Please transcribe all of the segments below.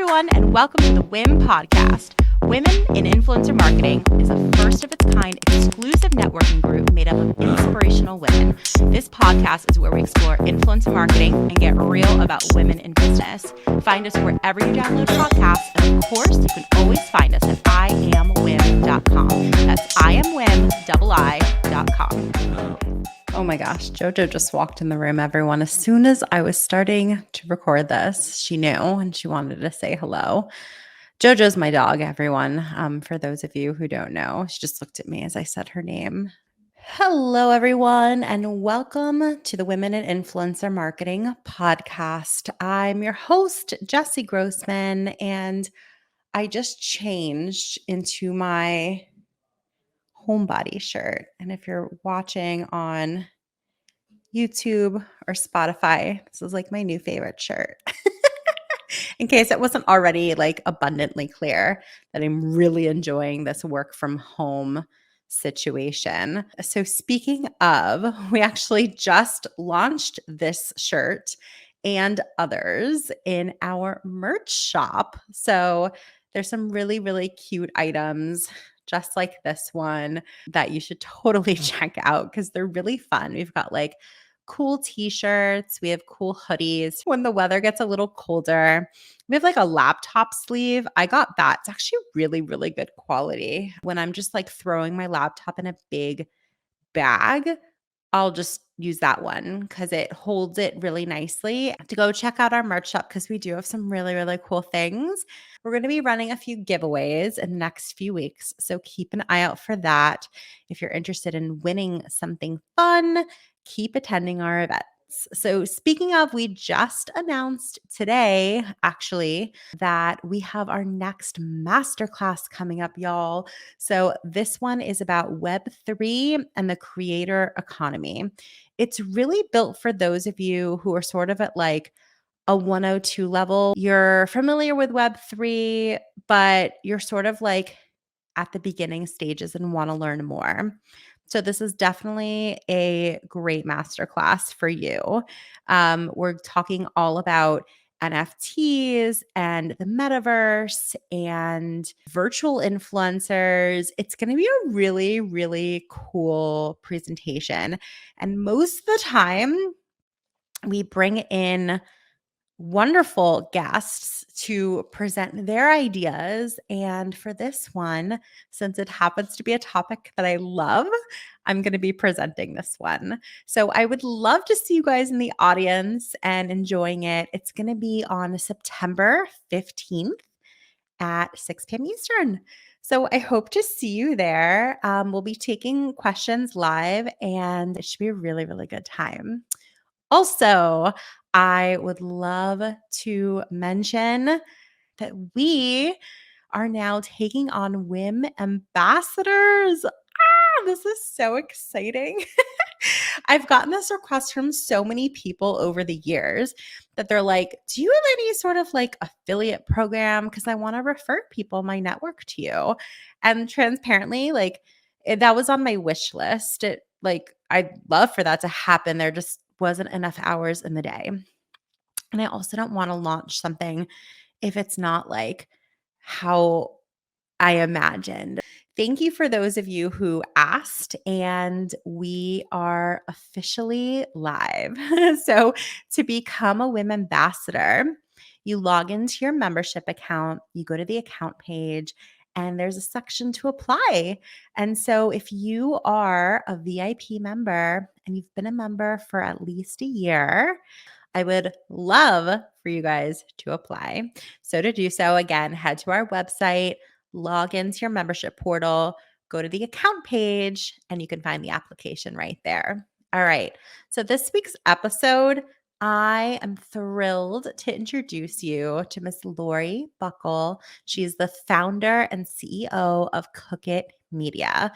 everyone, and welcome to the WIM podcast. Women in Influencer Marketing is a first-of-its-kind exclusive networking group made up of inspirational women. This podcast is where we explore influencer marketing and get real about women in business. Find us wherever you download podcasts, and of course, you can always find us at iamwim.com. That's iamwim.com. Oh my gosh, JoJo just walked in the room, everyone. As soon as I was starting to record this, she knew and she wanted to say hello. JoJo's my dog, everyone. For those of you who don't know, she just looked at me as I said her name. Hello, everyone, and welcome to the Women in Influencer Marketing podcast. I'm your host, Jessie Grossman, and I just changed into my homebody shirt. And if you're watching on YouTube or Spotify, this is like my new favorite shirt. In case it wasn't already like abundantly clear that I'm really enjoying this work from home situation. So speaking of, we actually just launched this shirt and others in our merch shop. So there's some really, really cute items just like this one that you should totally check out because they're really fun. We've got like cool t-shirts, we have cool hoodies when the weather gets a little colder. We have like a laptop sleeve. I got that. It's actually really, really good quality. When I'm just like throwing my laptop in a big bag, I'll just use that one because it holds it really nicely. To go check out our merch shop because we do have some really, really cool things. We're going to be running a few giveaways in the next few weeks. So keep an eye out for that. If you're interested in winning something fun, keep attending our events. So speaking of, we just announced today, actually, that we have our next masterclass coming up, y'all. So this one is about Web3 and the creator economy. It's really built for those of you who are sort of at like a 102 level. You're familiar with Web3, but you're sort of like at the beginning stages and want to learn more. So this is definitely a great masterclass for you. We're talking all about NFTs and the metaverse and virtual influencers. It's going to be a really, really cool presentation. And most of the time, we bring in wonderful guests to present their ideas. And for this one, since it happens to be a topic that I love, I'm going to be presenting this one. So I would love to see you guys in the audience and enjoying it. It's going to be on September 15th at 6 p.m. Eastern. So I hope to see you there. We'll be taking questions live, and it should be a really, really good time. Also, I would love to mention that we are now taking on WIM ambassadors. This is so exciting. I've gotten this request from so many people over the years that they're like, do you have any sort of like affiliate program? Because I want to refer people in my network to you. And transparently, like that was on my wish list. I'd love for that to happen. There just wasn't enough hours in the day. And I also don't want to launch something if it's not like how I imagined. Thank you for those of you who asked, and we are officially live. So to become a WIM ambassador, you log into your membership account, you go to the account page, and there's a section to apply. And so if you are a VIP member and you've been a member for at least a year, I would love for you guys to apply. So to do so, again, head to our website, log into your membership portal, go to the account page, and you can find the application right there. All right. So this week's episode, I am thrilled to introduce you to Miss Laurie Buckle. She's the founder and CEO of CookIt Media.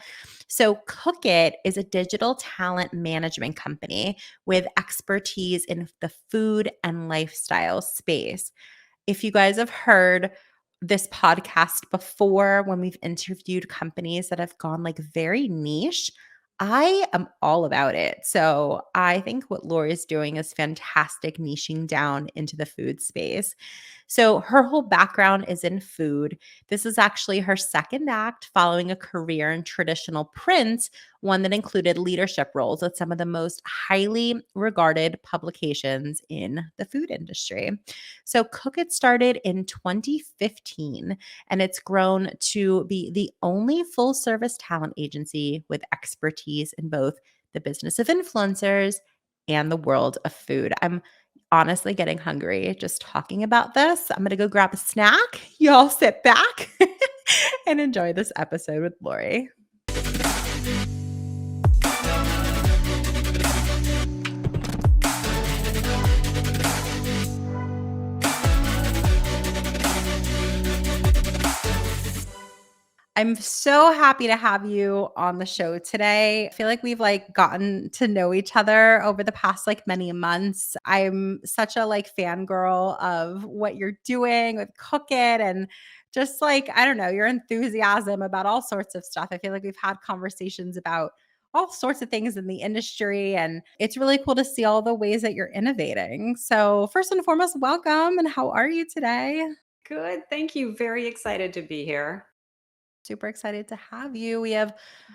So CookIt is a digital talent management company with expertise in the food and lifestyle space. If you guys have heard this podcast before when we've interviewed companies that have gone like very niche, I am all about it. So I think what Laurie's doing is fantastic, niching down into the food space. So her whole background is in food. This is actually her second act following a career in traditional print, one that included leadership roles at some of the most highly regarded publications in the food industry. So CookIt started in 2015 and it's grown to be the only full service talent agency with expertise in both the business of influencers and the world of food. I'm honestly getting hungry just talking about this. I'm going to go grab a snack. Y'all sit back and enjoy this episode with Laurie. I'm so happy to have you on the show today. I feel like we've gotten to know each other over the past many months. I'm such a fangirl of what you're doing with Cook It and just I don't know, your enthusiasm about all sorts of stuff. I feel like we've had conversations about all sorts of things in the industry and it's really cool to see all the ways that you're innovating. So, first and foremost, welcome and how are you today? Good. Thank you. Very excited to be here. Super excited to have you. We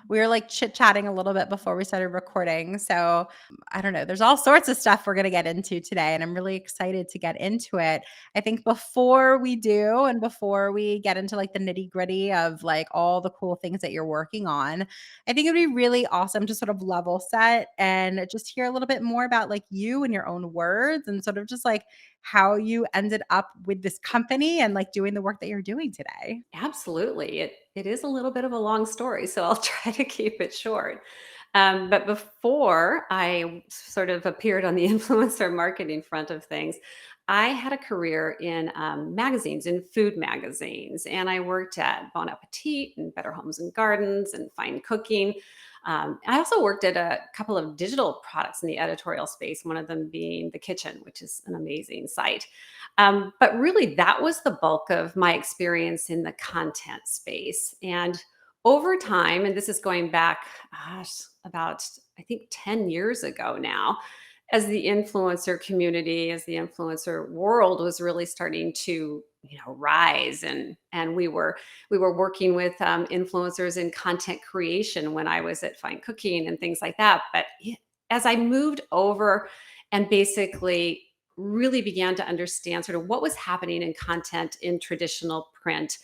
were chit-chatting a little bit before we started recording. So, I don't know, there's all sorts of stuff we're going to get into today and I'm really excited to get into it. I think before we do and before we get into the nitty-gritty of all the cool things that you're working on, I think it would be really awesome to sort of level set and just hear a little bit more about you in your own words and sort of just how you ended up with this company and doing the work that you're doing today. Absolutely. It is a little bit of a long story, so I'll try to keep it short. But before I sort of appeared on the influencer marketing front of things, I had a career in magazines, in food magazines, and I worked at Bon Appetit and Better Homes and Gardens and Fine Cooking. I also worked at a couple of digital products in the editorial space, one of them being the Kitchn, which is an amazing site. But really, that was the bulk of my experience in the content space. And over time, and this is going back, about I think 10 years ago now, as the influencer community, as the influencer world was really starting to rise, and we were working with influencers in content creation when I was at Fine Cooking and things like that. But as I moved over and basically really began to understand sort of what was happening in content in traditional print,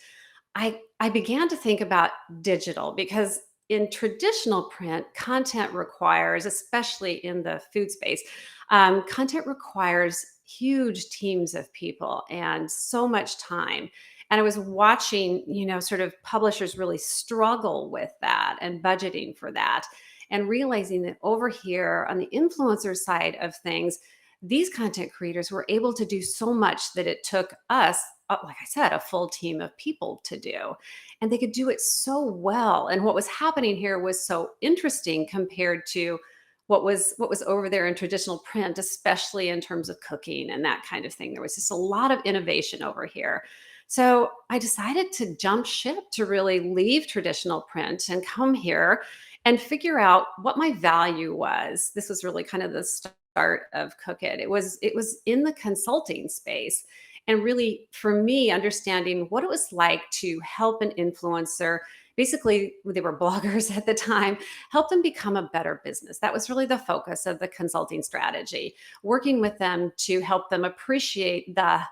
I began to think about digital because in traditional print, content requires, especially in the food space, content requires huge teams of people and so much time. And I was watching, sort of publishers really struggle with that and budgeting for that, and realizing that over here on the influencer side of things, these content creators were able to do so much that it took us, like I said, a full team of people to do. And they could do it so well. And what was happening here was so interesting compared to what was over there in traditional print, especially in terms of cooking and that kind of thing. There was just a lot of innovation over here. So I decided to jump ship, to really leave traditional print and come here and figure out what my value was. This was really kind of the start of Cook It. It was in the consulting space, and really for me understanding what it was like to help an influencer. Basically, they were bloggers at the time, help them become a better business. That was really the focus of the consulting strategy, working with them to help them appreciate the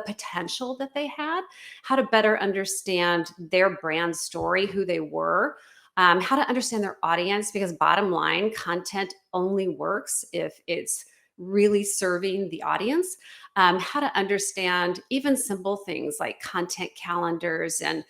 potential that they had, how to better understand their brand story, who they were, how to understand their audience, because bottom line, content only works if it's really serving the audience. How to understand even simple things like content calendars and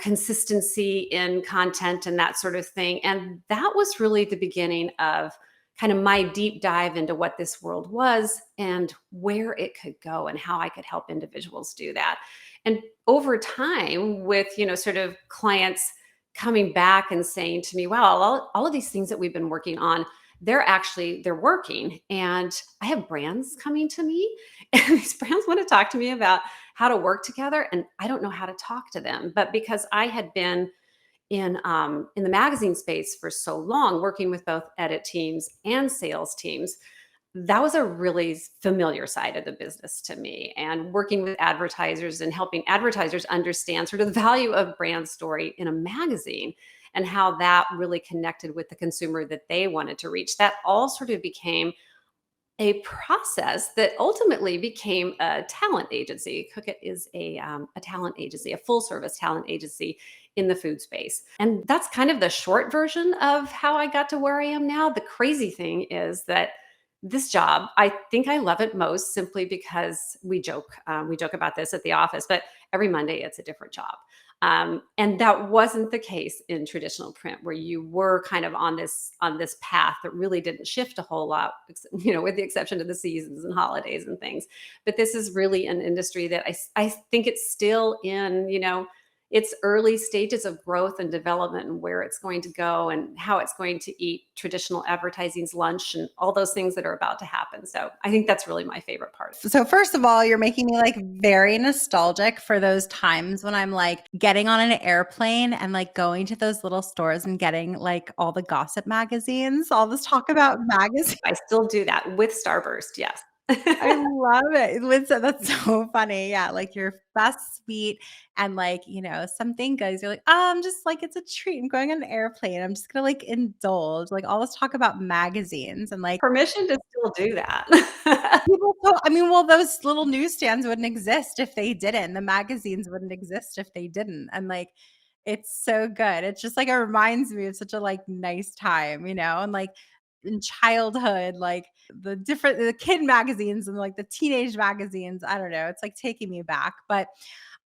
consistency in content and that sort of thing. And that was really the beginning of kind of my deep dive into what this world was and where it could go and how I could help individuals do that. And over time, with sort of clients coming back and saying to me, wow, all of these things that we've been working on, they're working. And I have brands coming to me and these brands want to talk to me about how to work together, and I don't know how to talk to them. But because I had been in the magazine space for so long, working with both edit teams and sales teams, that was a really familiar side of the business to me. And working with advertisers and helping advertisers understand sort of the value of brand story in a magazine and how that really connected with the consumer that they wanted to reach. That all sort of became a process that ultimately became a talent agency. CookIt is a talent agency, a full service talent agency in the food space. And that's kind of the short version of how I got to where I am now. The crazy thing is that this job, I think I love it most simply because we joke about this at the office, but every Monday it's a different job. And that wasn't the case in traditional print, where you were kind of on this path that really didn't shift a whole lot, with the exception of the seasons and holidays and things. But this is really an industry that I think it's still in, its early stages of growth and development, and where it's going to go and how it's going to eat traditional advertising's lunch and all those things that are about to happen. So I think that's really my favorite part. So first of all, you're making me like very nostalgic for those times when I'm like getting on an airplane and like going to those little stores and getting like all the gossip magazines, all this talk about magazines. I still do that with Starburst, yes. I love it. That's so funny. Yeah, like your best sweet and like, something goes, you're like, I'm just like, it's a treat. I'm going on an airplane. I'm just gonna like indulge. Like all this talk about magazines and like Permission to still do that. people I mean, well, those little newsstands wouldn't exist if they didn't. The magazines wouldn't exist if they didn't. And like it's so good. It's just like it reminds me of such a like nice time, and like in childhood, like the kid magazines and like the teenage magazines. I don't know. It's like taking me back. But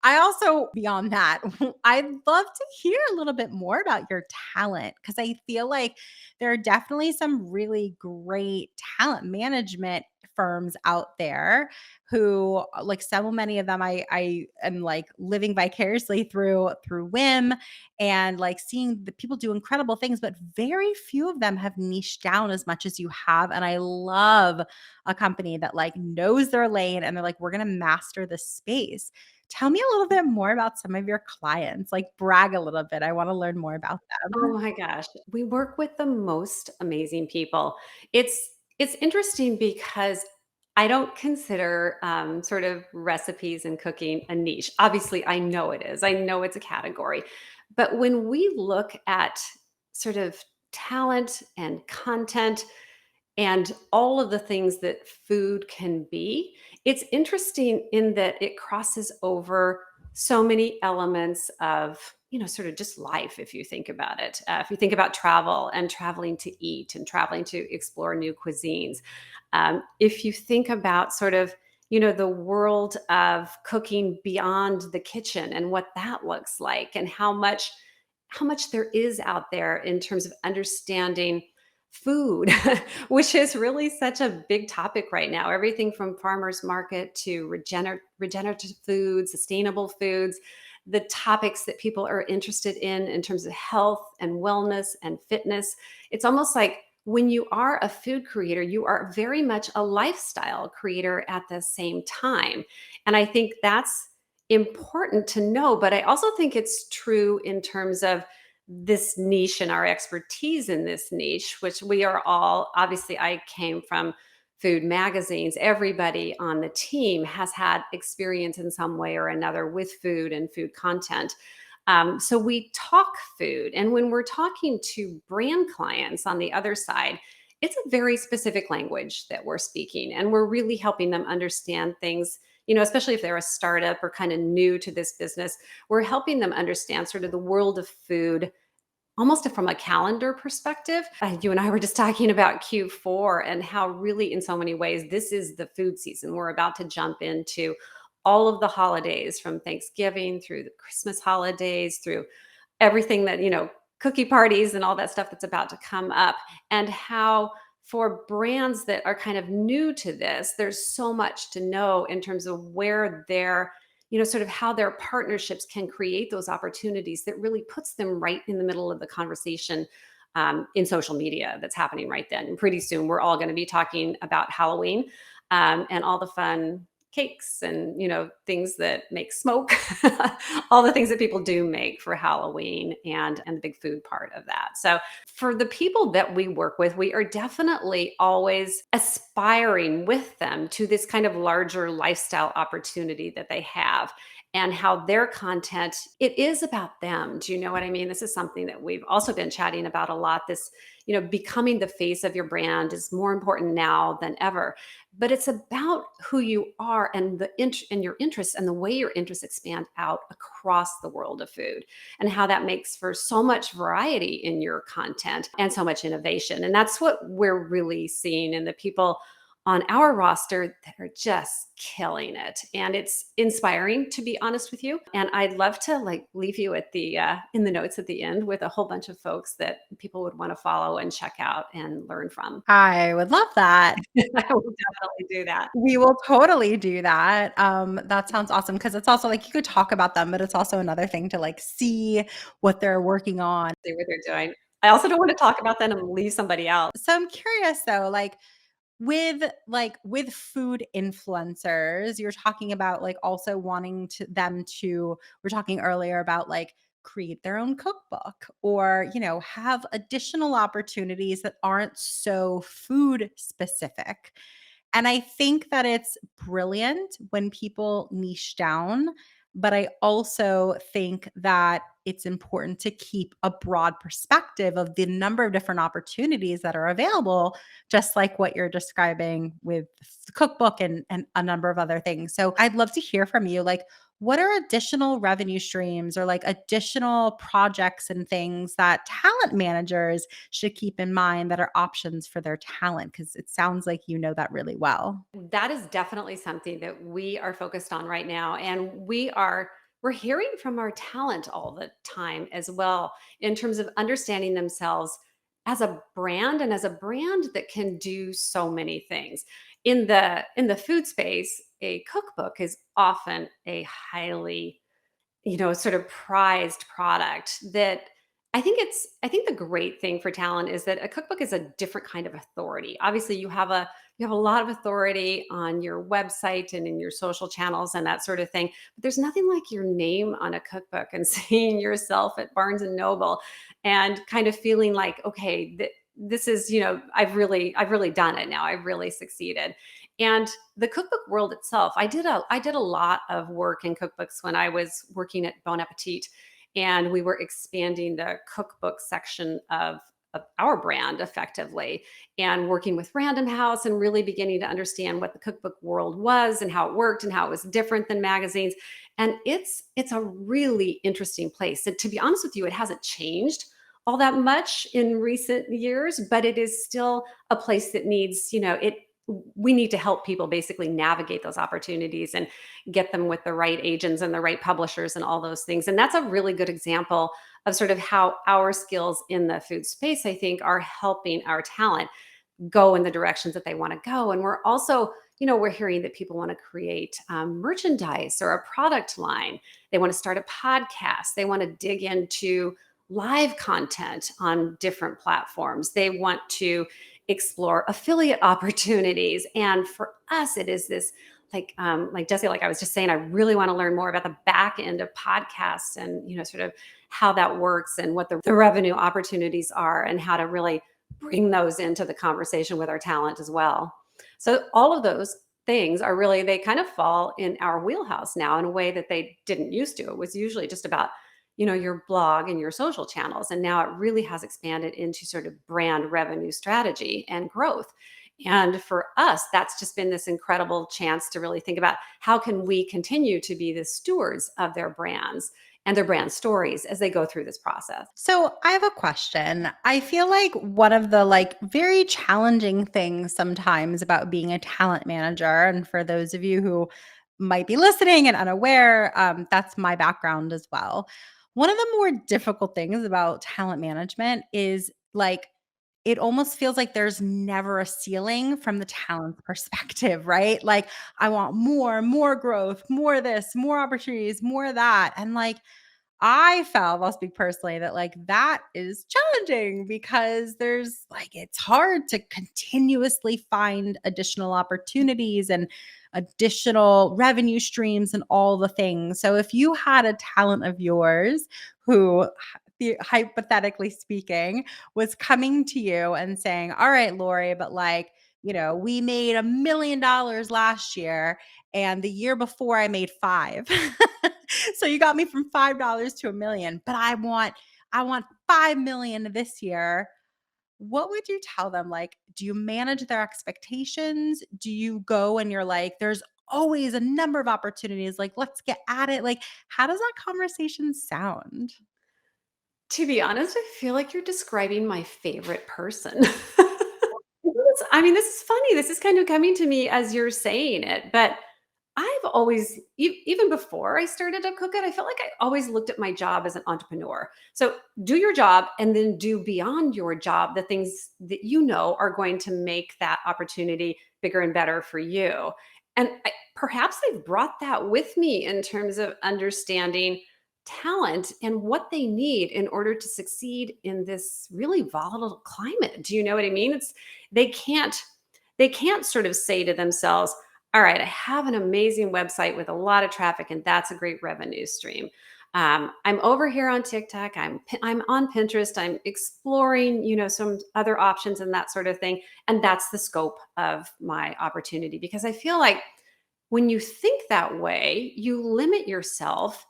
I also, beyond that, I'd love to hear a little bit more about your talent because I feel like there are definitely some really great talent management firms out there who like so many of them I am like living vicariously through whim and like seeing the people do incredible things, but very few of them have niched down as much as you have. And I love a company that like knows their lane and they're like, we're gonna master this space. Tell me a little bit more about some of your clients, like brag a little bit. I want to learn more about them. Oh my gosh. We work with the most amazing people. It's interesting because I don't consider sort of recipes and cooking a niche. Obviously, I know it is. I know it's a category. But when we look at sort of talent and content and all of the things that food can be, it's interesting in that it crosses over so many elements of, sort of just life, if you think about it. If you think about travel and traveling to eat and traveling to explore new cuisines, if you think about sort of, the world of cooking beyond the kitchen and what that looks like, and how much there is out there in terms of understanding food, which is really such a big topic right now. Everything from farmers market to regenerative foods, sustainable foods, the topics that people are interested in terms of health and wellness and fitness. It's almost like when you are a food creator, you are very much a lifestyle creator at the same time. And I think that's important to know, but I also think it's true in terms of this niche and our expertise in this niche, which we are all, obviously, I came from food magazines. Everybody on the team has had experience in some way or another with food and food content. So we talk food. And when we're talking to brand clients on the other side, it's a very specific language that we're speaking. And we're really helping them understand things, especially if they're a startup or kind of new to this business. We're helping them understand sort of the world of food almost from a calendar perspective. You and I were just talking about Q4 and how really in so many ways this is the food season. We're about to jump into all of the holidays, from Thanksgiving through the Christmas holidays, through everything that, cookie parties and all that stuff that's about to come up. And how for brands that are kind of new to this, there's so much to know in terms of where they're, sort of how their partnerships can create those opportunities that really puts them right in the middle of the conversation in social media that's happening right then. And pretty soon we're all going to be talking about Halloween and all the fun cakes and, things that make smoke, all the things that people do make for Halloween and the big food part of that. So for the people that we work with, we are definitely always aspiring with them to this kind of larger lifestyle opportunity that they have and how their content, it is about them. Do you know what I mean? This is something that we've also been chatting about a lot. This, becoming the face of your brand is more important now than ever. But it's about who you are and and your interests and the way your interests expand out across the world of food and how that makes for so much variety in your content and so much innovation. And that's what we're really seeing in the people on our roster that are just killing it. And it's inspiring, to be honest with you. And I'd love to leave you at the in the notes at the end with a whole bunch of folks that people would want to follow and check out and learn from. I would love that. I will definitely do that. We will totally do that. That sounds awesome because it's also like you could talk about them, but it's also another thing to like see what they're working on. See what they're doing. I also don't want to talk about them and leave somebody out. So I'm curious though, with food influencers, you're talking about like also wanting to them to we're talking earlier about like create their own cookbook or, have additional opportunities that aren't so food specific. And I think that it's brilliant when people niche down, but I also think that it's important to keep a broad perspective of the number of different opportunities that are available, just like what you're describing with the cookbook and a number of other things. So I'd love to hear from you. Like, what are additional revenue streams or like additional projects and things that talent managers should keep in mind that are options for their talent? Because it sounds like you know that really well. That is definitely something that we are focused on right now. And we're hearing from our talent all the time as well in terms of understanding themselves as a brand and as a brand that can do so many things. In the food space, a cookbook is often a highly sort of prized product that I think the great thing for talent is that a cookbook is a different kind of authority. Obviously, you have a lot of authority on your website and in your social channels and that sort of thing. But there's nothing like your name on a cookbook and seeing yourself at Barnes and Noble and kind of feeling like, okay, this is, I've really done it now. I've really succeeded. And the cookbook world itself, I did a lot of work in cookbooks when I was working at Bon Appetit, and we were expanding the cookbook section of our brand effectively and working with Random House and really beginning to understand what the cookbook world was and how it worked and how it was different than magazines. And it's a really interesting place. And to be honest with you, it hasn't changed all that much in recent years, but it is still a place that needs, we need to help people basically navigate those opportunities and get them with the right agents and the right publishers and all those things. And that's a really good example of sort of how our skills in the food space, I think, are helping our talent go in the directions that they want to go. And we're also, we're hearing that people want to create merchandise or a product line. They want to start a podcast. They want to dig into live content on different platforms. They want to explore affiliate opportunities. And for us, it is this like Jesse, like I was just saying, I really want to learn more about the back end of podcasts and, sort of how that works and what the revenue opportunities are and how to really bring those into the conversation with our talent as well. So all of those things are really, they kind of fall in our wheelhouse now in a way that they didn't used to. It was usually just about your blog and your social channels. And now it really has expanded into sort of brand revenue strategy and growth. And for us, that's just been this incredible chance to really think about how can we continue to be the stewards of their brands and their brand stories as they go through this process. So I have a question. I feel like one of the like very challenging things sometimes about being a talent manager, and for those of you who might be listening and unaware, that's my background as well. One of the more difficult things about talent management is like it almost feels like there's never a ceiling from the talent perspective, right? Like I want more growth, more this, more opportunities, more that. And like I felt, I'll speak personally, that like that is challenging because there's like it's hard to continuously find additional opportunities and additional revenue streams and all the things. So if you had a talent of yours who hypothetically speaking was coming to you and saying, "All right, Lori, but like, we made $1 million last year and the year before I made 5." So you got me from $5 to 1 million, but I want 5 million this year. What would you tell them? Like, do you manage their expectations? Do you go and you're like, there's always a number of opportunities, like, let's get at it? Like, how does that conversation sound? To be honest, I feel like you're describing my favorite person. I mean, this is funny. This is kind of coming to me as you're saying it, but I've always, even before I started to cook it, I felt like I always looked at my job as an entrepreneur. So do your job and then do beyond your job the things that you know are going to make that opportunity bigger and better for you. And perhaps I've brought that with me in terms of understanding talent and what they need in order to succeed in this really volatile climate. Do you know what I mean? They can't they can't sort of say to themselves, all right, I have an amazing website with a lot of traffic, and that's a great revenue stream. I'm over here on TikTok. I'm on Pinterest. I'm exploring, some other options and that sort of thing. And that's the scope of my opportunity because I feel like when you think that way, you limit yourself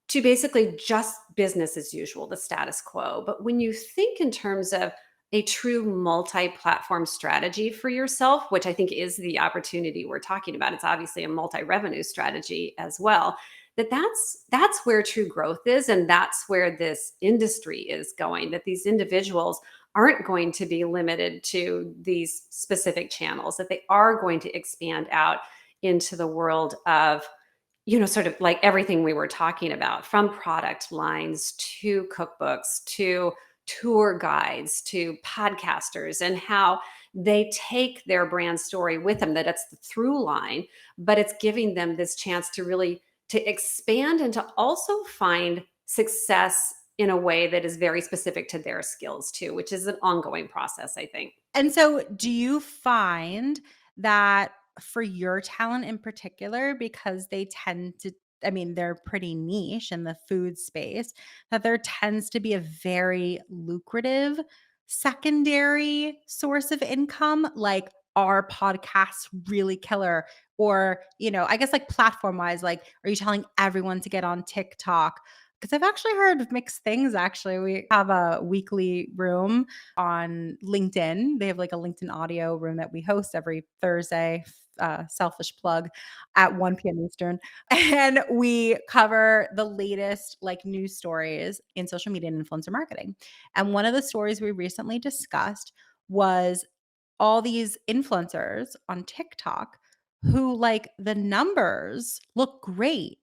to basically just business as usual, the status quo. But when you think in terms of a true multi-platform strategy for yourself, which I think is the opportunity we're talking about, it's obviously a multi-revenue strategy as well. That's where true growth is, and that's where this industry is going. That these individuals aren't going to be limited to these specific channels; that they are going to expand out into the world of sort of like everything we were talking about, from product lines to cookbooks to tour guides to podcasters, and how they take their brand story with them, that it's the through line, but it's giving them this chance to really to expand and to also find success in a way that is very specific to their skills too, which is an ongoing process, I think. And so, do you find that for your talent in particular, because they tend to, I mean, they're pretty niche in the food space, that there tends to be a very lucrative secondary source of income? Like, are podcasts really killer? Or, I guess like platform wise, like, are you telling everyone to get on TikTok? Because I've actually heard mixed things. Actually, we have a weekly room on LinkedIn. They have like a LinkedIn audio room that we host every Thursday, selfish plug, at 1 p.m. Eastern. And we cover the latest like news stories in social media and influencer marketing. And one of the stories we recently discussed was all these influencers on TikTok who like the numbers look great,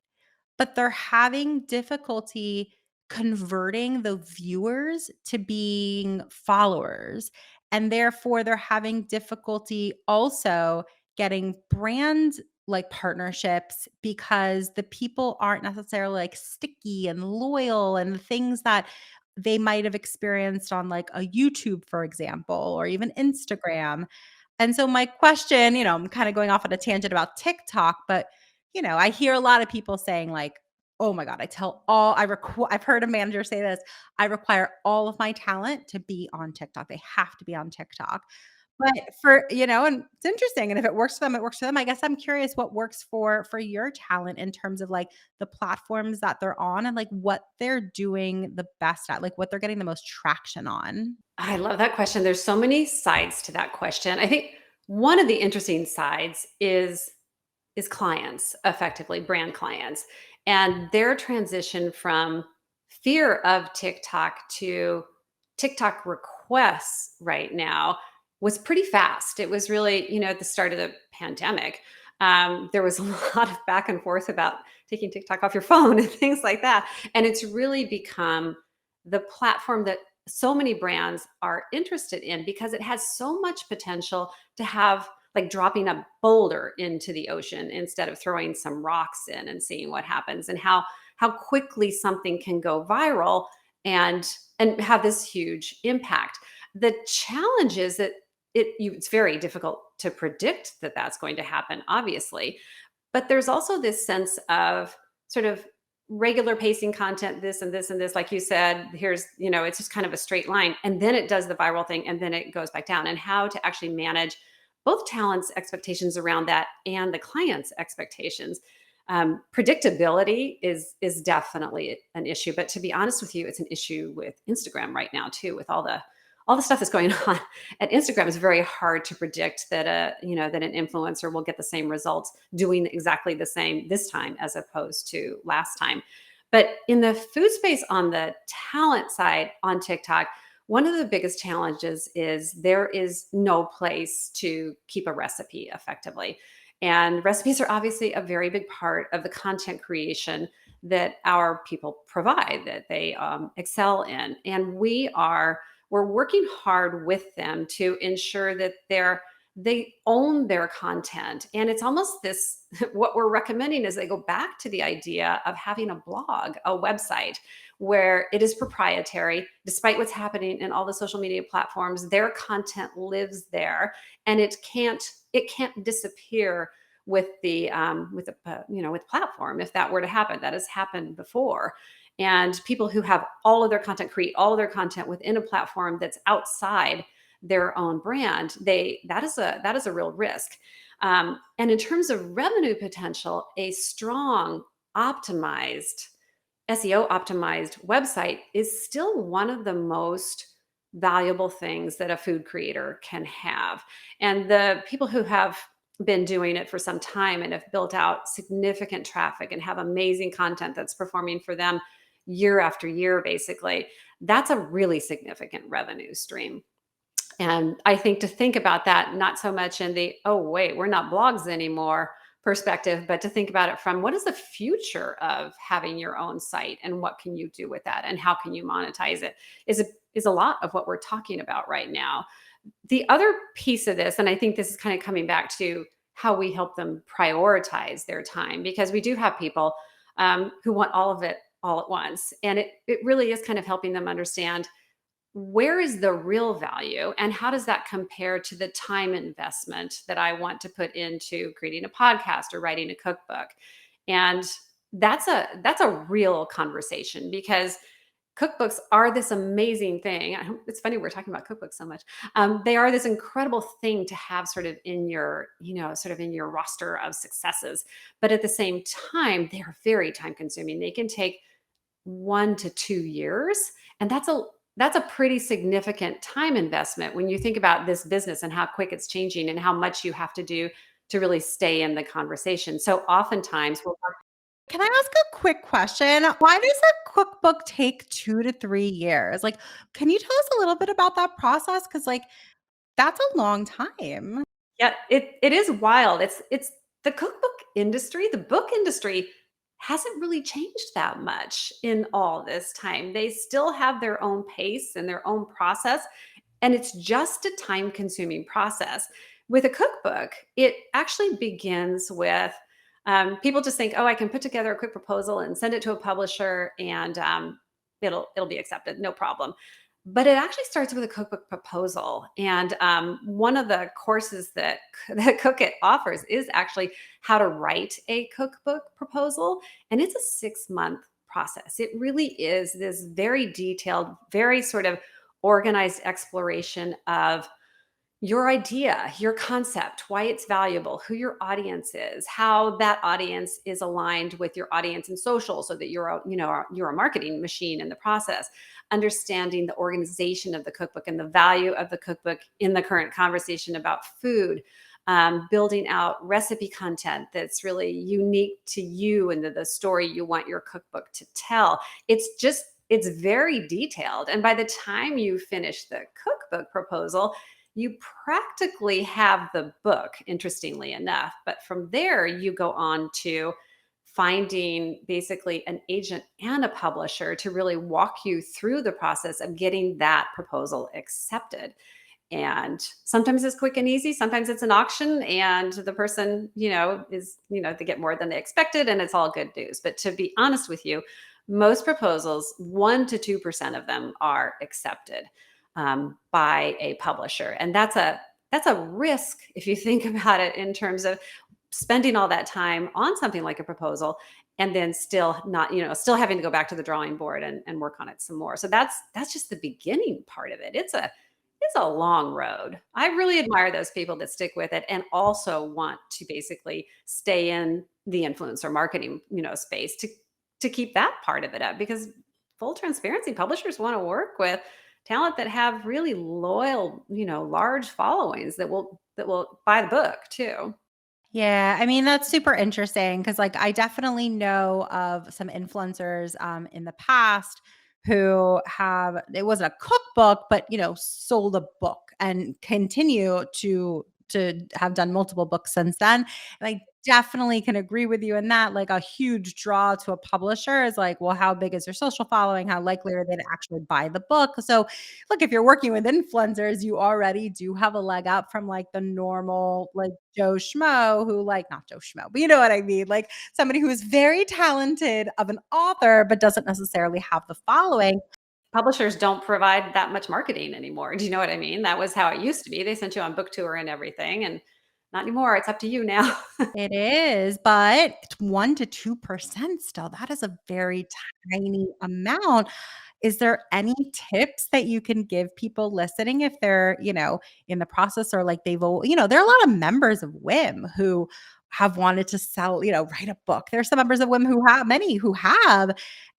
but they're having difficulty converting the viewers to being followers. And therefore, they're having difficulty also getting brand like partnerships because the people aren't necessarily like sticky and loyal and the things that they might have experienced on like a YouTube, for example, or even Instagram. And so, my question, I'm kind of going off on a tangent about TikTok, but I hear a lot of people saying like, "Oh my god, I've heard a manager say this, I require all of my talent to be on TikTok. They have to be on TikTok." But and it's interesting, and if it works for them, it works for them. I guess I'm curious what works for your talent in terms of like the platforms that they're on and like what they're doing the best at, like what they're getting the most traction on. I love that question. There's so many sides to that question. I think one of the interesting sides is clients, effectively brand clients, and their transition from fear of TikTok to TikTok requests right now was pretty fast. It was really, at the start of the pandemic, there was a lot of back and forth about taking TikTok off your phone and things like that. And it's really become the platform that so many brands are interested in because it has so much potential to have like dropping a boulder into the ocean instead of throwing some rocks in and seeing what happens, and how quickly something can go viral and have this huge impact. The challenge is that it's very difficult to predict that that's going to happen, obviously, but there's also this sense of sort of regular pacing content, this and this and this, like you said, here's, it's just kind of a straight line. And then it does the viral thing and then it goes back down. And how to actually manage both talent's expectations around that and the client's expectations. Predictability is definitely an issue. But to be honest with you, it's an issue with Instagram right now too, with all the stuff that's going on at Instagram. Is very hard to predict that that an influencer will get the same results doing exactly the same this time as opposed to last time. But in the food space on the talent side on TikTok, one of the biggest challenges is there is no place to keep a recipe effectively. And recipes are obviously a very big part of the content creation that our people provide, that they excel in. And we're working hard with them to ensure that they own their content. And it's almost this what we're recommending is they go back to the idea of having a blog, a website where it is proprietary. Despite what's happening in all the social media platforms, their content lives there, and it can't disappear with platform. If that were to happen, that has happened before. And people who have all of their content, create all of their content within a platform that's outside their own brand, that is a real risk. And in terms of revenue potential, a strong, optimized, SEO optimized website is still one of the most valuable things that a food creator can have. And the people who have been doing it for some time and have built out significant traffic and have amazing content that's performing for them year after year, basically, that's a really significant revenue stream. And I think to think about that, not so much in the, oh, wait, we're not blogs anymore perspective, but to think about it from what is the future of having your own site and what can you do with that and how can you monetize it is a lot of what we're talking about right now. The other piece of this, and I think this is kind of coming back to how we help them prioritize their time, because we do have people who want all of it all at once. And it really is kind of helping them understand where is the real value and how does that compare to the time investment that I want to put into creating a podcast or writing a cookbook. And that's a real conversation, because cookbooks are this amazing thing. It's funny we're talking about cookbooks so much. They are this incredible thing to have sort of in your, sort of in your roster of successes. But at the same time, they are very time consuming. They can take 1 to 2 years, and that's a pretty significant time investment when you think about this business and how quick it's changing and how much you have to do to really stay in the conversation. So oftentimes we'll Can I ask a quick question? Why does a cookbook take 2 to 3 years? Like, can you tell us a little bit about that process? Because that's a long time. Yeah, it is wild. It's the cookbook industry, the book industry hasn't really changed that much in all this time. They still have their own pace and their own process, and it's just a time-consuming process. With a cookbook, it actually begins with people just think, oh, I can put together a quick proposal and send it to a publisher, and it'll be accepted, no problem. But it actually starts with a cookbook proposal. And one of the courses that, that CookIt offers is actually how to write a cookbook proposal. And it's a 6-month process. It really is this very detailed, very sort of organized exploration of your idea, your concept, why it's valuable, who your audience is, how that audience is aligned with your audience in social, so that you're a marketing machine in the process. Understanding the organization of the cookbook and the value of the cookbook in the current conversation about food. Building out recipe content that's really unique to you and the story you want your cookbook to tell. It's very detailed. And by the time you finish the cookbook proposal, you practically have the book, interestingly enough. But from there, you go on to finding basically an agent and a publisher to really walk you through the process of getting that proposal accepted. And sometimes it's quick and easy, sometimes it's an auction and the person, they get more than they expected and it's all good news. But to be honest with you, most proposals, 1 to 2% of them are accepted by a publisher. And that's a risk if you think about it in terms of spending all that time on something like a proposal and then still not, still having to go back to the drawing board and work on it some more. So that's just the beginning part of it. It's a long road. I really admire those people that stick with it and also want to basically stay in the influencer marketing, space to keep that part of it up, because full transparency, publishers want to work with talent that have really loyal, large followings that will buy the book too. Yeah, I mean, that's super interesting because, like, I definitely know of some influencers, in the past who have it wasn't a cookbook, but, sold a book and continue to have done multiple books since then, and I definitely can agree with you in that, like, a huge draw to a publisher is like, well, how big is your social following? How likely are they to actually buy the book? So, look, if you're working with influencers, you already do have a leg up from like the normal, like Joe Schmo who like not Joe Schmo, but you know what I mean? Like somebody who is very talented of an author, but doesn't necessarily have the following. Publishers don't provide that much marketing anymore. Do you know what I mean? That was how it used to be. They sent you on book tour and everything, and not anymore. It's up to you now. It is, but it's 1 to 2% still. That is a very tiny amount. Is there any tips that you can give people listening if they're, in the process or like there are a lot of members of WIM who have wanted to sell, write a book. There's some members of WIM who have many who have,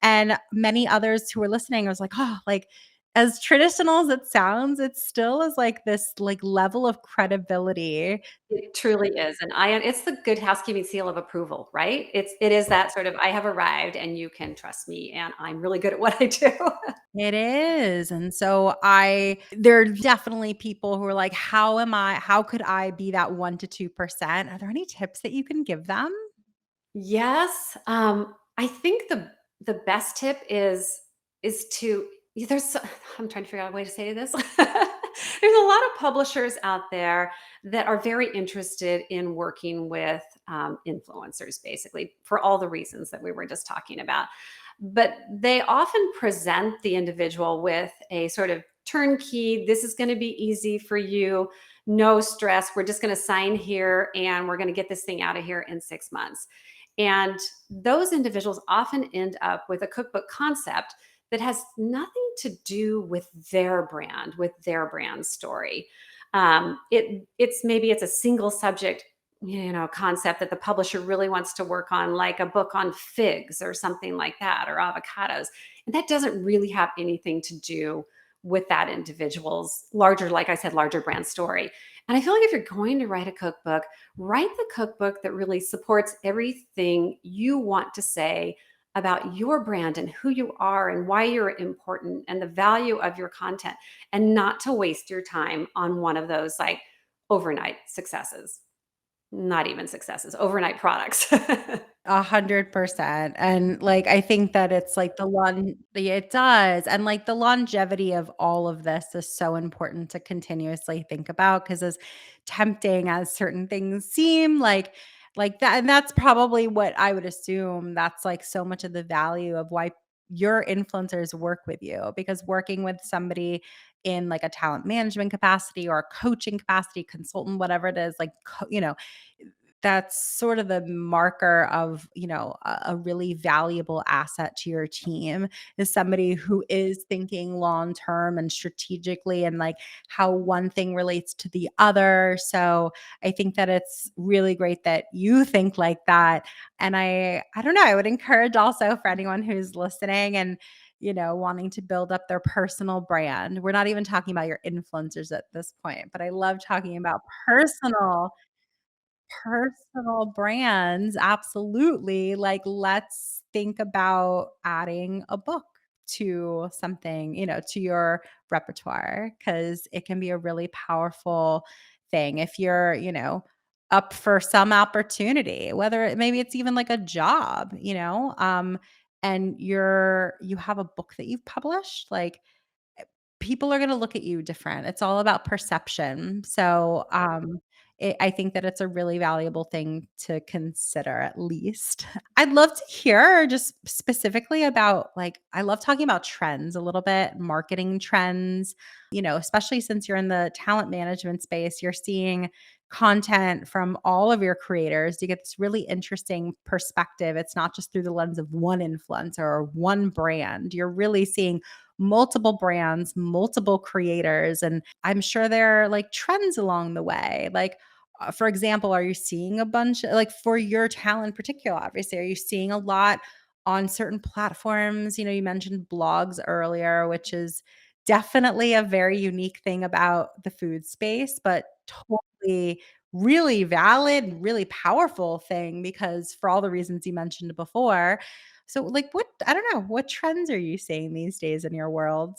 and many others who are listening was like, oh, like as traditional as it sounds, it still is like this like level of credibility. It truly is, and it's the good housekeeping seal of approval, right? It is that sort of, "I have arrived and you can trust me, and I'm really good at what I do." It is, and so there are definitely people who are like, how could I be that 1 to 2%? Are there any tips that you can give them? Yes, I think the best tip is to there's so I'm trying to figure out a way to say this. There's a lot of publishers out there that are very interested in working with influencers, basically, for all the reasons that we were just talking about. But they often present the individual with a sort of turnkey, this is going to be easy for you, no stress. We're just going to sign here and we're going to get this thing out of here in 6 months. And those individuals often end up with a cookbook concept that has nothing to do with their brand story. It's a single subject, concept that the publisher really wants to work on, like a book on figs or something like that, or avocados, and that doesn't really have anything to do with that individual's larger, like I said, larger brand story. And I feel like if you're going to write a cookbook, write the cookbook that really supports everything you want to say about your brand and who you are and why you're important and the value of your content, and not to waste your time on one of those like overnight successes, not even successes, overnight products. 100%, and, like, I think that it's, like, it does, and, like, the longevity of all of this is so important to continuously think about because as tempting as certain things seem, like that and that's probably what I would assume that's, like, so much of the value of why your influencers work with you, because working with somebody in, like, a talent management capacity or a coaching capacity, consultant, whatever it is, like, that's sort of the marker of, a really valuable asset to your team is somebody who is thinking long term and strategically and like how one thing relates to the other. So I think that it's really great that you think like that. And I don't know, I would encourage also for anyone who's listening and wanting to build up their personal brand. We're not even talking about your influencers at this point, but I love talking about personal brands, absolutely. Like, let's think about adding a book to something, to your repertoire, because it can be a really powerful thing if you're, up for some opportunity, whether maybe it's even like a job, and you have a book that you've published, like people are gonna look at you different. It's all about perception. So, I think that it's a really valuable thing to consider at least. I'd love to hear just specifically about, like, I love talking about trends a little bit, marketing trends, especially since you're in the talent management space, you're seeing content from all of your creators. You get this really interesting perspective. It's not just through the lens of one influencer or one brand. You're really seeing multiple brands, multiple creators, and I'm sure there are like trends along the way. Like, for example, are you seeing a bunch like for your talent in particular, obviously, are you seeing a lot on certain platforms? You mentioned blogs earlier, which is definitely a very unique thing about the food space, but totally really valid, really powerful thing because for all the reasons you mentioned before. So, like, I don't know, what trends are you seeing these days in your world?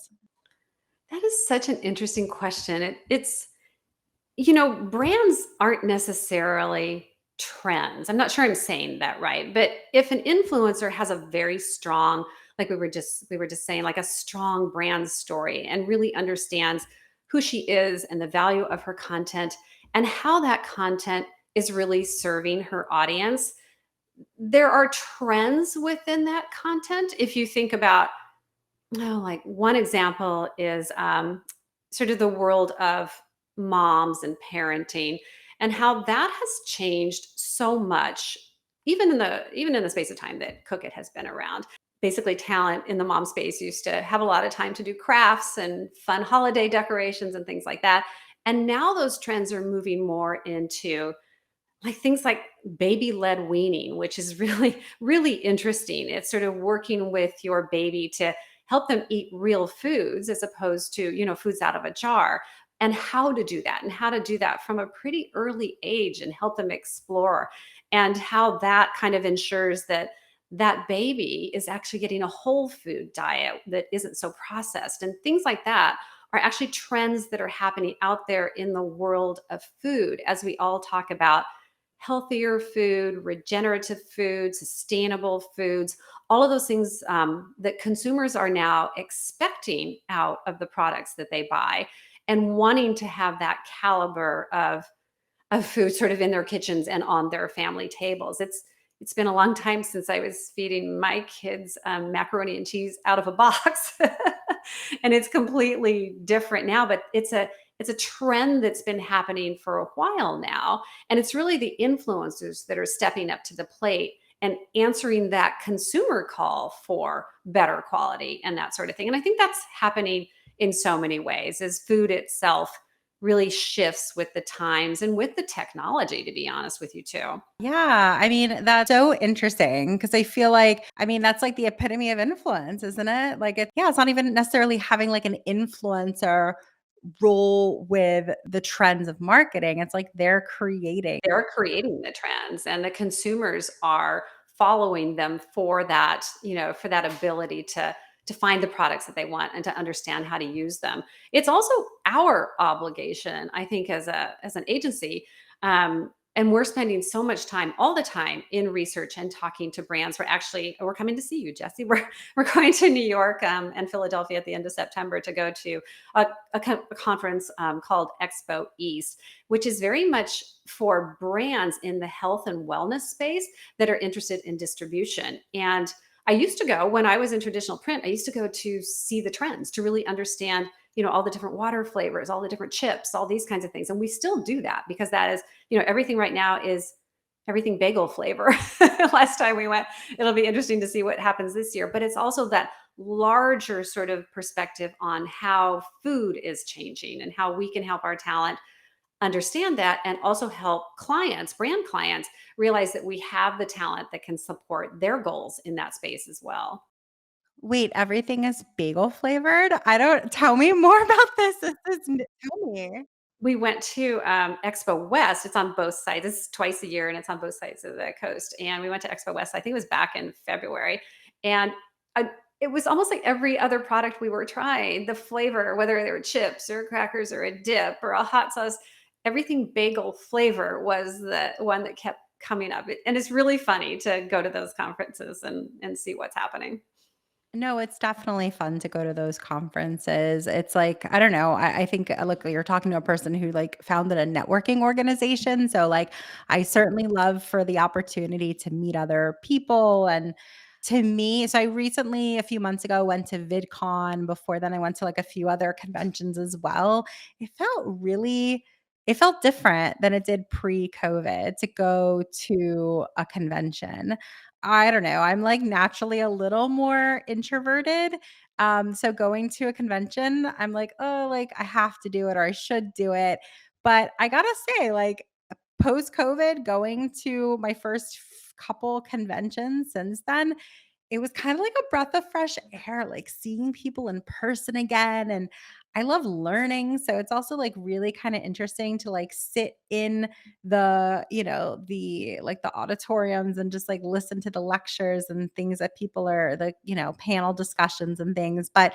That is such an interesting question. Brands aren't necessarily trends. I'm not sure I'm saying that right, but if an influencer has a very strong, like we were just saying, like a strong brand story and really understands who she is and the value of her content and how that content is really serving her audience, there are trends within that content. If you think about, like one example is sort of the world of moms and parenting and how that has changed so much, even in the space of time that Cook It has been around. Basically, talent in the mom space used to have a lot of time to do crafts and fun holiday decorations and things like that. And now those trends are moving more into like things like baby led weaning, which is really, really interesting. It's sort of working with your baby to help them eat real foods as opposed to, foods out of a jar, and how to do that and how to do that from a pretty early age and help them explore, and how that kind of ensures that that baby is actually getting a whole food diet that isn't so processed, and things like that are actually trends that are happening out there in the world of food as we all talk about healthier food, regenerative food, sustainable foods, all of those things that consumers are now expecting out of the products that they buy and wanting to have that caliber of food sort of in their kitchens and on their family tables. It's been a long time since I was feeding my kids macaroni and cheese out of a box, and it's completely different now. But it's a trend that's been happening for a while now, and it's really the influencers that are stepping up to the plate and answering that consumer call for better quality and that sort of thing. And I think that's happening in so many ways as food itself really shifts with the times and with the technology, to be honest with you too. Yeah, I mean, that's so interesting because I feel like, I mean, that's like the epitome of influence, isn't it? Like, yeah, it's not even necessarily having like an influencer role with the trends of marketing. It's like they're creating. They're creating the trends and the consumers are following them for that, for that ability to find the products that they want and to understand how to use them. It's also our obligation, I think, as an agency, and we're spending so much time all the time in research and talking to brands. We're coming to see you, Jesse. We're going to New York and Philadelphia at the end of September to go to a conference called Expo East, which is very much for brands in the health and wellness space that are interested in distribution. And I used to go when I was in traditional print, I used to go to see the trends, to really understand, all the different water flavors, all the different chips, all these kinds of things. And we still do that because that is, everything right now is everything bagel flavor. Last time we went, it'll be interesting to see what happens this year. But it's also that larger sort of perspective on how food is changing and how we can help our talent understand that and also help clients, brand clients, realize that we have the talent that can support their goals in that space as well. Wait, everything is bagel flavored? I don't tell me more about this. This is tell me. We went to Expo West. It's on both sides. It's twice a year and it's on both sides of the coast. And we went to Expo West, I think it was back in February. And I, it was almost like every other product we were trying, the flavor, whether they were chips or crackers or a dip or a hot sauce, everything bagel flavor was the one that kept coming up. And it's really funny to go to those conferences and see what's happening. No, it's definitely fun to go to those conferences. It's like, I don't know. I think look, you're talking to a person who like founded a networking organization. So like I certainly love for the opportunity to meet other people. And to me, so I recently, a few months ago, went to VidCon. Before then, I went to like a few other conventions as well. It felt really it felt different than it did pre-COVID to go to a convention. I don't know. I'm like naturally a little more introverted. So going to a convention, I'm like, oh, like I have to do it or I should do it. But I gotta say, like post COVID, going to my first couple conventions since then, it was kind of like a breath of fresh air, like seeing people in person again. And I love learning. So it's also like really kind of interesting to like sit in the auditoriums and just like listen to the lectures and things that people are panel discussions and things. But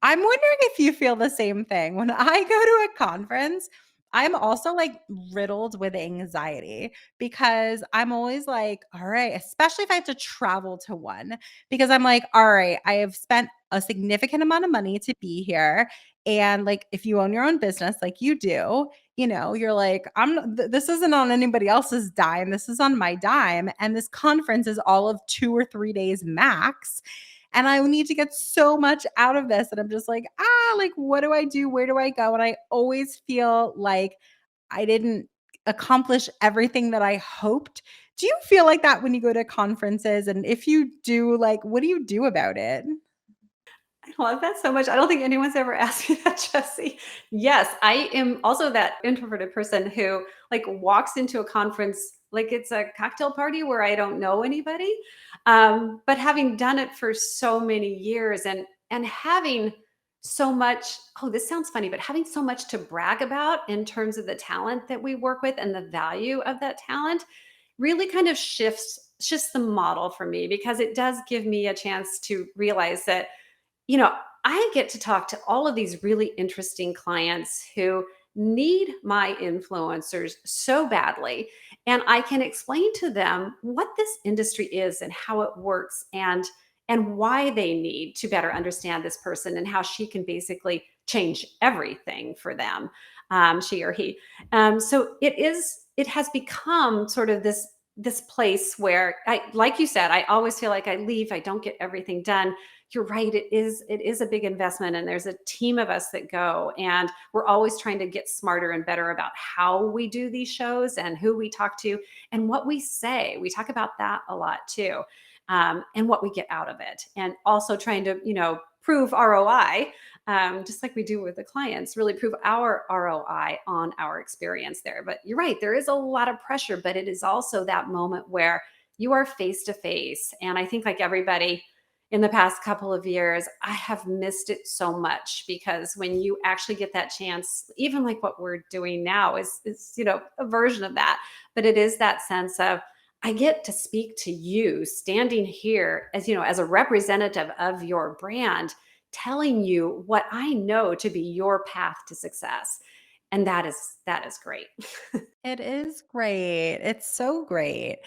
I'm wondering if you feel the same thing. When I go to a conference, I'm also like riddled with anxiety because I'm always like, all right, especially if I have to travel to one, because I'm like, all right, I have spent a significant amount of money to be here. And like, if you own your own business, like you do, you're like, this isn't on anybody else's dime. This is on my dime. And this conference is all of 2 or 3 days max. And I need to get so much out of this. And I'm just like, like, what do I do? Where do I go? And I always feel like I didn't accomplish everything that I hoped. Do you feel like that when you go to conferences? And if you do, like, what do you do about it? I love that so much. I don't think anyone's ever asked me that, Jesse. Yes, I am also that introverted person who like walks into a conference like it's a cocktail party where I don't know anybody. But having done it for so many years and having so much, oh, this sounds funny, but having so much to brag about in terms of the talent that we work with and the value of that talent really kind of shifts the model for me because it does give me a chance to realize that you know, I get to talk to all of these really interesting clients who need my influencers so badly. And I can explain to them what this industry is and how it works and why they need to better understand this person and how she can basically change everything for them, she or he. So it has become sort of this place where like you said, I always feel like I leave, I don't get everything done. You're right, it is a big investment and there's a team of us that go and we're always trying to get smarter and better about how we do these shows and who we talk to and what we say. We talk about that a lot too. And what we get out of it, and also trying to prove ROI, just like we do with the clients, really prove our ROI on our experience there. But you're right, there is a lot of pressure, but it is also that moment where you are face to face. And I think like everybody in the past couple of years, I have missed it so much because when you actually get that chance, even like what we're doing now is a version of that. But it is that sense of I get to speak to you standing here as a representative of your brand, telling you what I know to be your path to success. And that is great. It is great. It's so great.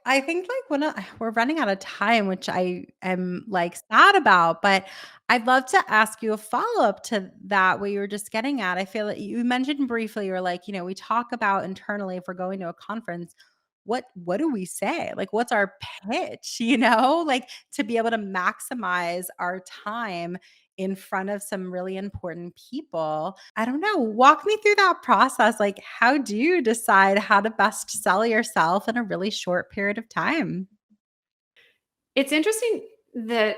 I think like we're running out of time, which I am like sad about, but I'd love to ask you a follow-up to that what you were just getting at. I feel that you mentioned briefly, you're like, we talk about internally if we're going to a conference, what do we say? Like what's our pitch, Like to be able to maximize our time in front of some really important people. I don't know. Walk me through that process. Like, how do you decide how to best sell yourself in a really short period of time? It's interesting that,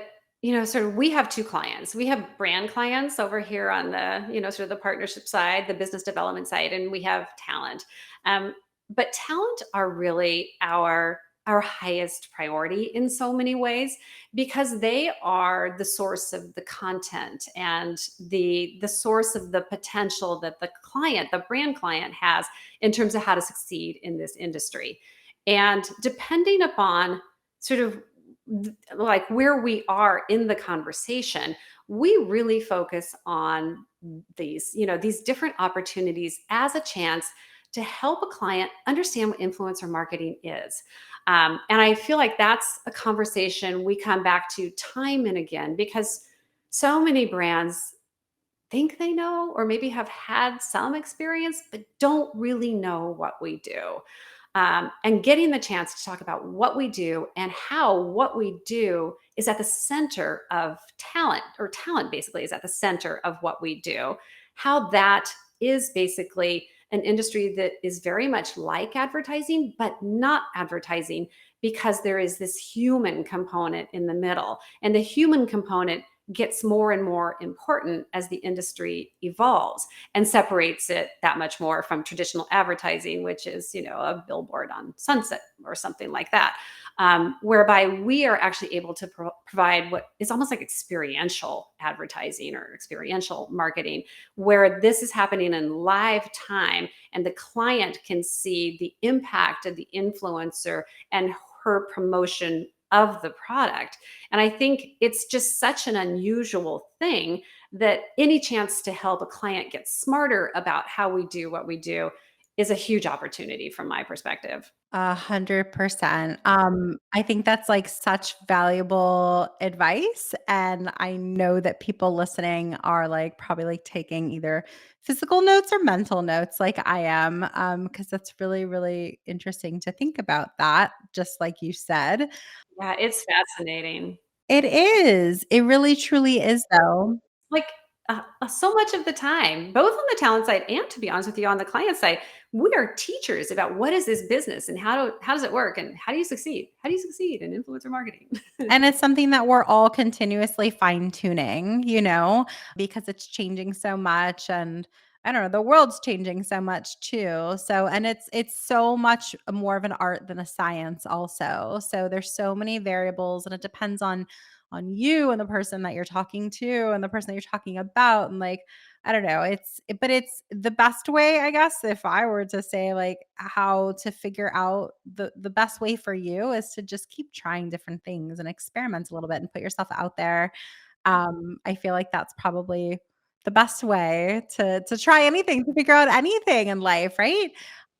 sort of we have 2 clients. We have brand clients over here on the, sort of the partnership side, the business development side, and we have talent. But talent are really our highest priority in so many ways because they are the source of the content and the source of the potential that the brand client has in terms of how to succeed in this industry. And depending upon sort of like where we are in the conversation, we really focus on these different opportunities as a chance to help a client understand what influencer marketing is. And I feel like that's a conversation we come back to time and again because so many brands think they know or maybe have had some experience, but don't really know what we do. And getting the chance to talk about what we do and how what we do is at the center of talent, or talent basically is at the center of what we do, how that is basically an industry that is very much like advertising, but not advertising because there is this human component in the middle. And the human component gets more and more important as the industry evolves and separates it that much more from traditional advertising, which is, a billboard on Sunset or something like that. Whereby we are actually able to provide what is almost like experiential advertising or experiential marketing, where this is happening in live time and the client can see the impact of the influencer and her promotion of the product. And I think it's just such an unusual thing that any chance to help a client get smarter about how we do what we do is a huge opportunity from my perspective. 100%. I think that's like such valuable advice. And I know that people listening are like probably like taking either physical notes or mental notes like I am. Because that's really, really interesting to think about that, just like you said. Yeah, it's fascinating. It is. It really truly is though. Like, so much of the time, both on the talent side and to be honest with you, on the client side, we are teachers about what is this business and how does it work and how do you succeed? How do you succeed in influencer marketing? And it's something that we're all continuously fine-tuning, because it's changing so much and I don't know, the world's changing so much too. So and it's so much more of an art than a science also. So there's so many variables and it depends on you and the person that you're talking to and the person that you're talking about and like I don't know, but it's the best way, I guess, if I were to say like how to figure out the best way for you is to just keep trying different things and experiment a little bit and put yourself out there. I feel like that's probably the best way to try anything, to figure out anything in life, right?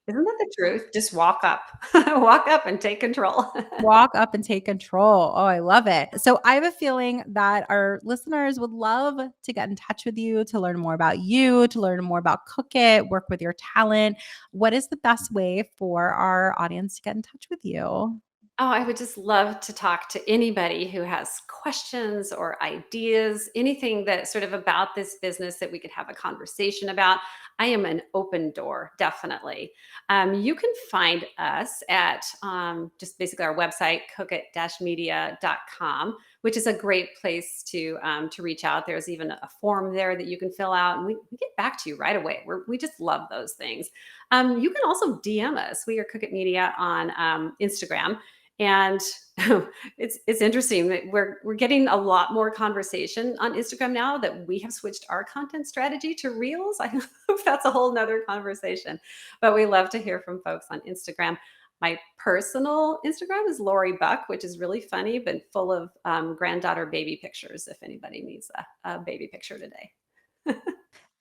Isn't that the truth? Just walk up. Walk up and take control. Walk up and take control. Oh, I love it. So I have a feeling that our listeners would love to get in touch with you, to learn more about you, to learn more about Cook It, work with your talent. What is the best way for our audience to get in touch with you? Oh, I would just love to talk to anybody who has questions or ideas, anything that sort of about this business that we could have a conversation about. I am an open door, definitely. You can find us at just basically our website, cookit-media.com, which is a great place to reach out. There's even a form there that you can fill out, and we get back to you right away. We just love those things. You can also DM us. We are CookIt Media on Instagram. And it's interesting that we're getting a lot more conversation on Instagram now that we have switched our content strategy to Reels. I don't know if that's a whole nother conversation, but we love to hear from folks on Instagram. My personal Instagram is Laurie Buck, which is really funny, but full of granddaughter baby pictures. If anybody needs a baby picture today.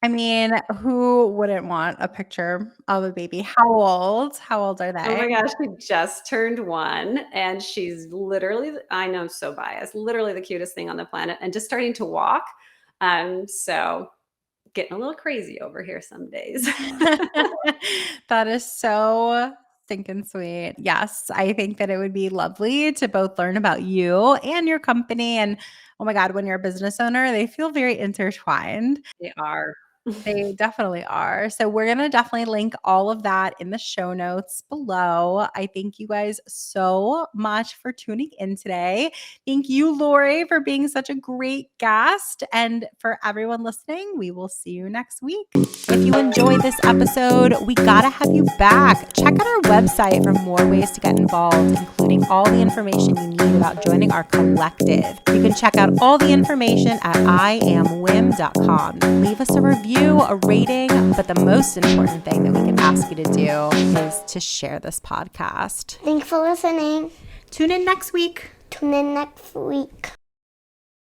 I mean, who wouldn't want a picture of a baby? How old? How old are Oh they? my gosh, she just turned 1 and she's literally I know I'm so biased, literally the cutest thing on the planet and just starting to walk. So getting a little crazy over here some days. That is so stinking sweet. Yes, I think that it would be lovely to both learn about you and your company. And oh my God, when you're a business owner, they feel very intertwined. They are. They definitely are. So we're going to definitely link all of that in the show notes below. I thank you guys so much for tuning in today. Thank you, Laurie, for being such a great guest. And for everyone listening, we will see you next week. If you enjoyed this episode, we got to have you back. Check out our website for more ways to get involved, including all the information you need about joining our collective. You can check out all the information at iamwim.com. Leave us a review, a rating, but the most important thing that we can ask you to do is to share this podcast. Thanks for listening. Tune in next week. Tune in next week.